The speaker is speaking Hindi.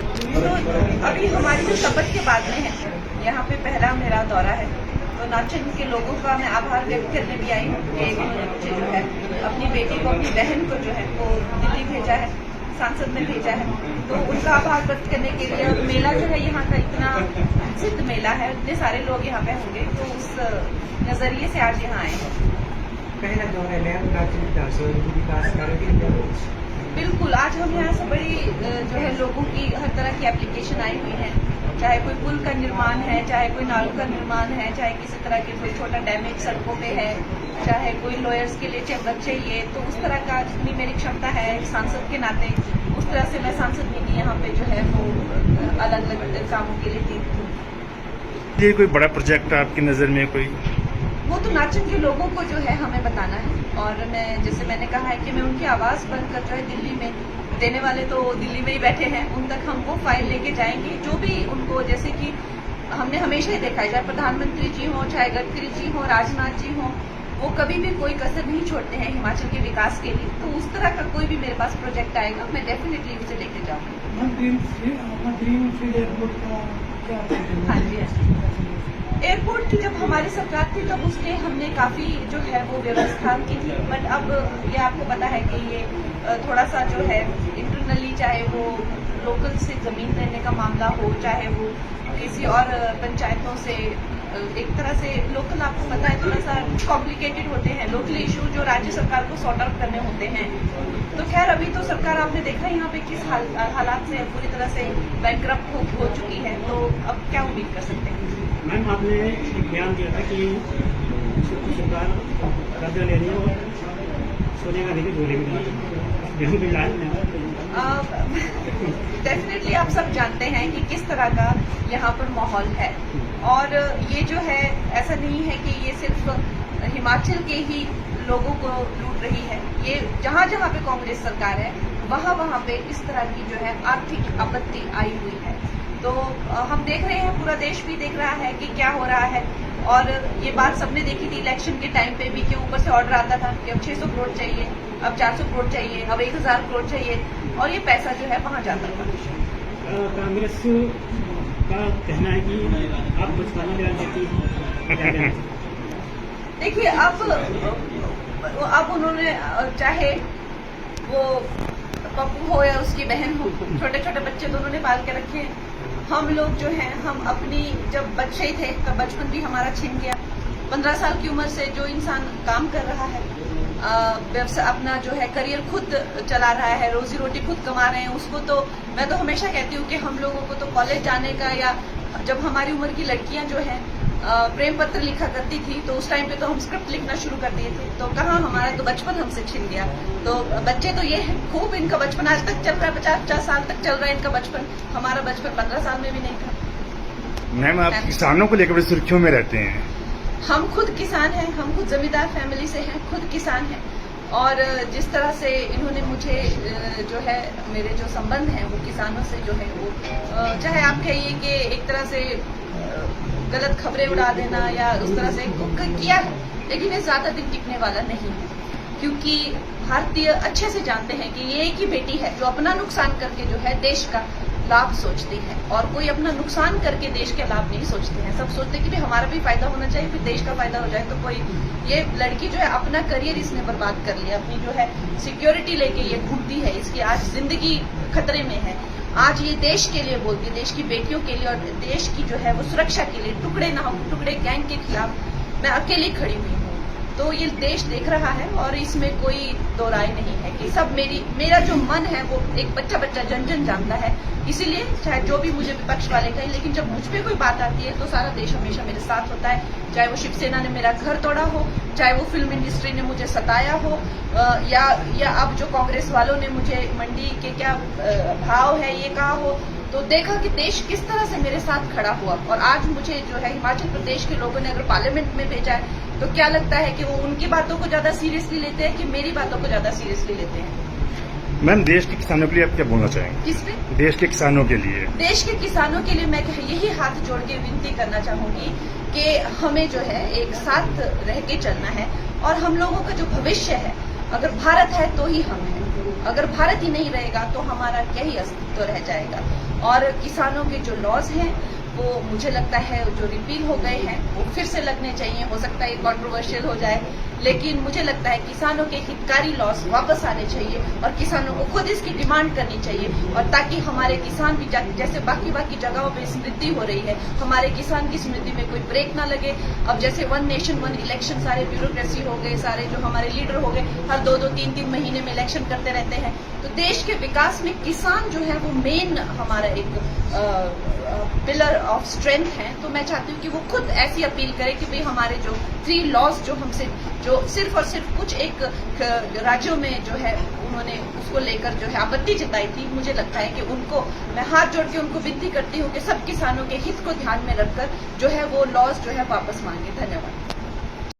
तो अभी हमारी जो शपथ के बाद में है, यहाँ पे पहला मेरा दौरा है। तो नाचन के लोगों का मैं आभार व्यक्त करने भी आई हूँ कि उन्होंने मुझे जो है अपनी बेटी को, अपनी बहन को जो है वो दिल्ली भेजा है, सांसद में भेजा है। तो उनका आभार व्यक्त करने के लिए, और मेला जो है यहाँ का इतना प्रसिद्ध मेला है, इतने सारे लोग यहाँ पे होंगे, तो उस नजरिए से आज यहाँ आए हैं। पहला दौरा है विकास कार्य। बिल्कुल, आज हम यहाँ से बड़ी जो है लोगों की हर तरह की एप्लीकेशन आई हुई है, चाहे कोई पुल का निर्माण है, चाहे कोई नालों का निर्माण है, चाहे किसी तरह के कोई छोटा डैमेज सड़कों पे है, चाहे कोई लॉयर्स के लिए चेकअप चाहिए। तो उस तरह का जितनी मेरी क्षमता है सांसद के नाते, उस तरह से मैं सांसद निधि यहाँ पे जो है वो अलग अलग कामों के लिए दी हूँ। ये कोई बड़ा प्रोजेक्ट आपकी नज़र में कोई? वो तो नाचन के लोगों को जो है हमें बताना है, और मैं जैसे मैंने कहा है कि मैं उनकी आवाज़ बनकर जो है दिल्ली में देने वाले तो दिल्ली में ही बैठे हैं, उन तक हम वो फाइल लेके जाएंगे जो भी उनको, जैसे कि हमने हमेशा ही देखा है, चाहे प्रधानमंत्री जी हो, चाहे गडकरी जी हो, राजनाथ जी हो, वो कभी भी कोई कसर नहीं छोड़ते हैं हिमाचल के विकास के लिए। तो उस तरह का कोई भी मेरे पास प्रोजेक्ट आएगा, मैं डेफिनेटली उसे लेके जाऊंगी। हाँ जी, एयरपोर्ट की जब हमारी सरकार थी तब उसके हमने काफी जो है वो व्यवस्था की थी, बट अब ये आपको पता है कि ये थोड़ा सा जो है इंटरनली, चाहे वो लोकल से जमीन लेने का मामला हो, चाहे वो किसी और पंचायतों से, एक तरह से लोकल, आपको पता है थोड़ा सा कॉम्प्लिकेटेड होते हैं लोकल इशू जो राज्य सरकार को सॉर्ट आउट करने होते हैं। तो खैर अभी तो सरकार, आपने देखा यहाँ पे किस हालात से पूरी तरह से बैंकरप्ट हो चुकी है, तो अब क्या उम्मीद कर सकते हैं। मैम, आपने एक बयान दिया था कि सरकार कर्जा ले रही है और सोने का देखिए झोले में डेफिनेटली आप सब जानते हैं कि किस तरह का यहाँ पर माहौल है, और ये जो है ऐसा नहीं है कि ये सिर्फ हिमाचल के ही लोगों को लूट रही है, ये जहाँ जहाँ पे कांग्रेस सरकार है वहाँ पे इस तरह की जो है आर्थिक आपत्ति आई हुई है। तो हम देख रहे हैं, पूरा देश भी देख रहा है कि क्या हो रहा है, और ये बात सबने देखी थी इलेक्शन के टाइम पे भी कि ऊपर से ऑर्डर आता था कि अब 600 करोड़ चाहिए, अब 400 करोड़ चाहिए, अब 1000 करोड़ चाहिए, और ये पैसा जो है वहाँ जाता था। कांग्रेस का कहना है कि आप बचकाना भी चाहती हैं। देखिए, अब उन्होंने, चाहे वो पप्पू हो या उसकी बहन हो, छोटे छोटे बच्चे तो उन्होंने पाल के रखे हैं। हम लोग जो हैं, हम अपनी जब बच्चे ही थे तब बचपन भी हमारा छिन गया। 15 साल की उम्र से जो इंसान काम कर रहा है, व्यवसाय अपना जो है करियर खुद चला रहा है, रोजी रोटी खुद कमा रहे हैं, उसको तो मैं तो हमेशा कहती हूँ कि हम लोगों को तो कॉलेज जाने का, या जब हमारी उम्र की लड़कियां जो है प्रेम पत्र लिखा करती थी तो उस टाइम पे तो हम स्क्रिप्ट लिखना शुरू कर दिए थे, तो कहाँ हमारा तो बचपन हमसे छिन गया। तो बच्चे तो ये है, खूब इनका बचपन आज तक चल रहा है, 50 साल तक चल रहा है इनका बचपन, हमारा बचपन 15 साल में भी नहीं था। मैम, आप किसानों को लेकर बड़ी सुर्खियों में रहते हैं। हम खुद किसान हैं, हम खुद जमींदार फैमिली से हैं, खुद किसान हैं, और जिस तरह से इन्होंने मुझे जो है, मेरे जो संबंध हैं वो किसानों से जो है वो, चाहे आप कहिए कि एक तरह से गलत खबरें उड़ा देना या उस तरह से किया है, लेकिन ये ज्यादा दिन टिकने वाला नहीं है, क्योंकि भारतीय अच्छे से जानते हैं कि ये एक ही बेटी है जो अपना नुकसान करके जो है देश का लाभ सोचती है, और कोई अपना नुकसान करके देश के लाभ नहीं सोचते हैं। सब सोचते हैं कि हमारा भी फायदा होना चाहिए, फिर देश का फायदा हो जाए। तो कोई, ये लड़की जो है अपना करियर इसने बर्बाद कर लिया, अपनी जो है सिक्योरिटी लेके ये घूमती है, इसकी आज जिंदगी खतरे में है। आज ये देश के लिए बोलती है, देश की बेटियों के लिए, और देश की जो है वो सुरक्षा के लिए, टुकड़े ना हो, टुकड़े गैंग के खिलाफ मैं अकेली खड़ी हुई हूँ। तो ये देश देख रहा है, और इसमें कोई दो राय नहीं है कि सब मेरा जो मन है वो एक बच्चा जन जन जानता है। इसीलिए चाहे जो भी मुझे विपक्ष वाले कहें, लेकिन जब मुझ पे कोई बात आती है तो सारा देश हमेशा मेरे साथ होता है, चाहे वो शिवसेना ने मेरा घर तोड़ा हो, चाहे वो फिल्म इंडस्ट्री ने मुझे सताया हो, या अब जो कांग्रेस वालों ने मुझे मंडी के क्या भाव है ये कहा हो, तो देखा कि देश किस तरह से मेरे साथ खड़ा हुआ। और आज मुझे जो है हिमाचल प्रदेश के लोगों ने अगर पार्लियामेंट में भेजा है, तो क्या लगता है कि वो उनकी बातों को ज्यादा सीरियसली लेते हैं कि मेरी बातों को ज्यादा सीरियसली लेते हैं। मैम, देश के किसानों के लिए आप क्या बोलना चाहेंगे? किसने? देश के किसानों के लिए। देश के किसानों के लिए मैं यही हाथ जोड़ के विनती करना चाहूंगी कि हमें जो है एक साथ रह के चलना है, और हम लोगों का जो भविष्य है, अगर भारत है तो ही हम हैं। अगर भारत ही नहीं रहेगा तो हमारा क्या ही अस्तित्व रह जाएगा। और किसानों के जो लॉज हैं वो मुझे लगता है जो रिपील हो गए हैं वो फिर से लगने चाहिए। हो सकता है कंट्रोवर्शियल हो जाए, लेकिन मुझे लगता है किसानों के हितकारी लॉस वापस आने चाहिए और किसानों को खुद इसकी डिमांड करनी चाहिए, और ताकि हमारे किसान भी जैसे बाकी जगहों पे स्मृति हो रही है, हमारे किसान की स्मृति में कोई ब्रेक ना लगे। अब जैसे 1 नेशन 1 इलेक्शन सारे ब्यूरोक्रेसी हो गए, सारे जो हमारे लीडर हो गए हर 2-2, 3-3 महीने में इलेक्शन करते रहते हैं, तो देश के विकास में किसान जो है वो मेन हमारा एक पिलर ऑफ स्ट्रेंथ है। तो मैं चाहती हूँ कि वो खुद ऐसी अपील करे कि भाई हमारे जो 3 लॉज जो हमसे जो सिर्फ और सिर्फ कुछ एक राज्यों में जो है उन्होंने उसको लेकर जो है आपत्ति जताई थी, मुझे लगता है कि उनको मैं हाथ जोड़ के उनको विनती करती हूँ कि सब किसानों के हित को ध्यान में रखकर जो है वो लॉज जो है वापस मांगे। धन्यवाद।